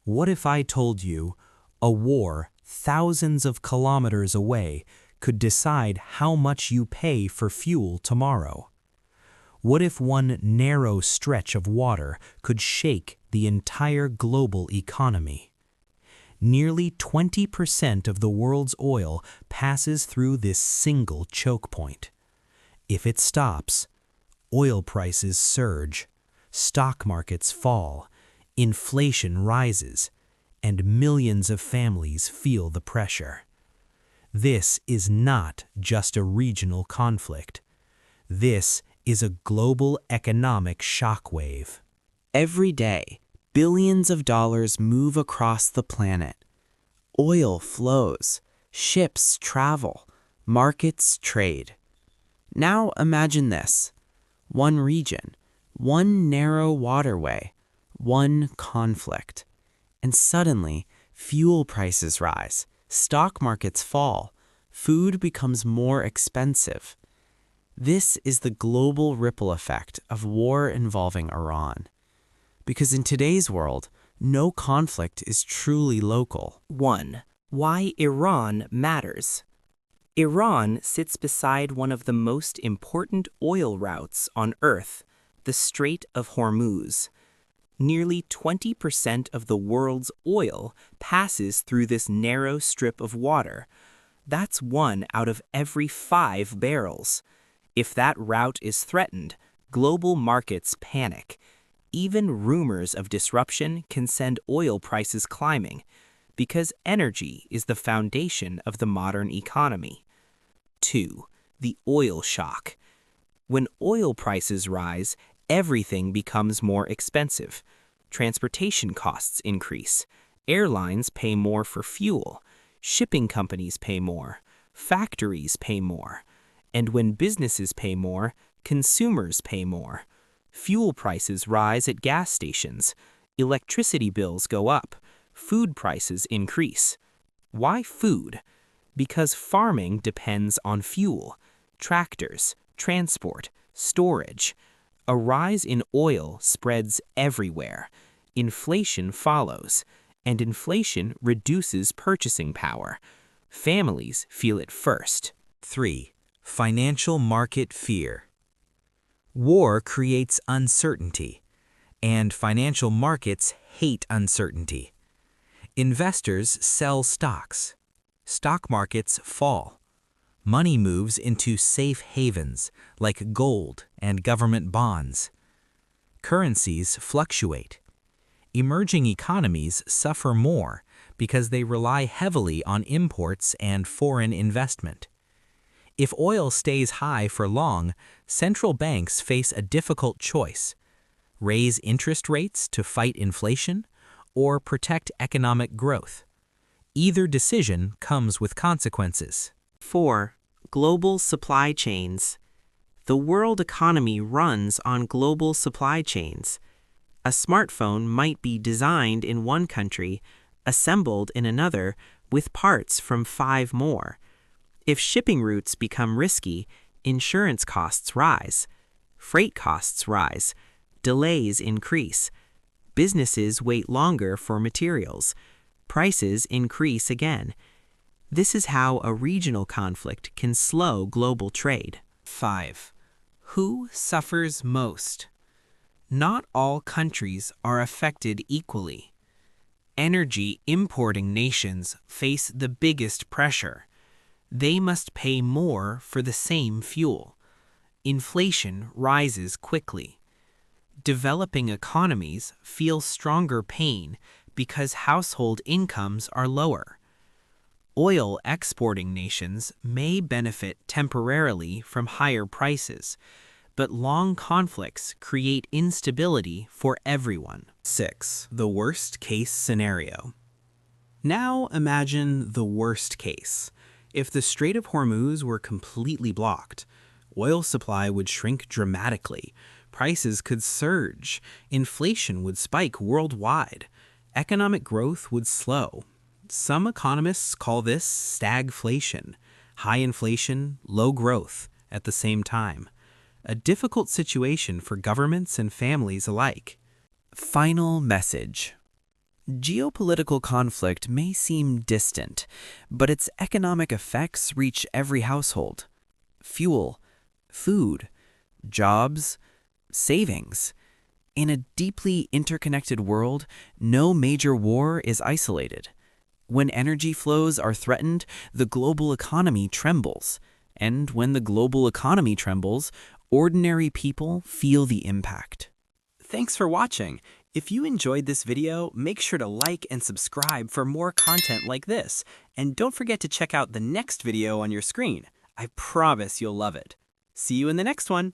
What if I told you a war thousands of kilometers away could decide how much you pay for fuel tomorrow? What if one narrow stretch of water could shake the entire global economy? Nearly 20% of the world's oil passes through this single choke point. If it stops, oil prices surge, stock markets fall, inflation rises, and millions of families feel the pressure. This is not just a regional conflict. This is a global economic shockwave. Every day, billions of dollars move across the planet. Oil flows, ships travel, markets trade. Now imagine this: one region, one narrow waterway, one conflict. And suddenly, fuel prices rise, stock markets fall, food becomes more expensive. This is the global ripple effect of war involving Iran. Because in today's world, no conflict is truly local. 1. Why Iran matters. Iran sits beside one of the most important oil routes on Earth, the Strait of Hormuz. Nearly 20% of the world's oil passes through this narrow strip of water. That's 1 out of every 5 barrels. If that route is threatened, global markets panic. Even rumors of disruption can send oil prices climbing, because energy is the foundation of the modern economy. 2. The oil shock. When oil prices rise, everything becomes more expensive. Transportation costs increase. Airlines pay more for fuel. Shipping companies pay more. Factories pay more. And when businesses pay more, consumers pay more. Fuel prices rise at gas stations. Electricity bills go up. Food prices increase. Why food? Because farming depends on fuel, tractors, transport, storage. A rise in oil spreads everywhere. Inflation follows, and inflation reduces purchasing power. Families feel it first. 3. Financial market fear. War creates uncertainty, and financial markets hate uncertainty. Investors sell stocks. Stock markets fall. Money moves into safe havens like gold and government bonds. Currencies fluctuate. Emerging economies suffer more because they rely heavily on imports and foreign investment. If oil stays high for long, central banks face a difficult choice: raise interest rates to fight inflation or protect economic growth. Either decision comes with consequences. 4. Global supply chains. The world economy runs on global supply chains. A smartphone might be designed in one country, assembled in another, with parts from 5 more. If shipping routes become risky, insurance costs rise. Freight costs rise. Delays increase. Businesses wait longer for materials. Prices increase again. This is how a regional conflict can slow global trade. 5. Who suffers most? Not all countries are affected equally. Energy importing nations face the biggest pressure. They must pay more for the same fuel. Inflation rises quickly. Developing economies feel stronger pain because household incomes are lower. Oil exporting nations may benefit temporarily from higher prices, but long conflicts create instability for everyone. 6. The worst case scenario. Now imagine the worst case. If the Strait of Hormuz were completely blocked, oil supply would shrink dramatically, prices could surge, inflation would spike worldwide, economic growth would slow. Some economists call this stagflation, high inflation, low growth at the same time. A difficult situation for governments and families alike. Final message. Geopolitical conflict may seem distant, but its economic effects reach every household. Fuel, food, jobs, savings. In a deeply interconnected world, no major war is isolated. When energy flows are threatened, the global economy trembles. And when the global economy trembles, ordinary people feel the impact. Thanks for watching. If you enjoyed this video, make sure to like and subscribe for more content like this. And don't forget to check out the next video on your screen. I promise you'll love it. See you in the next one.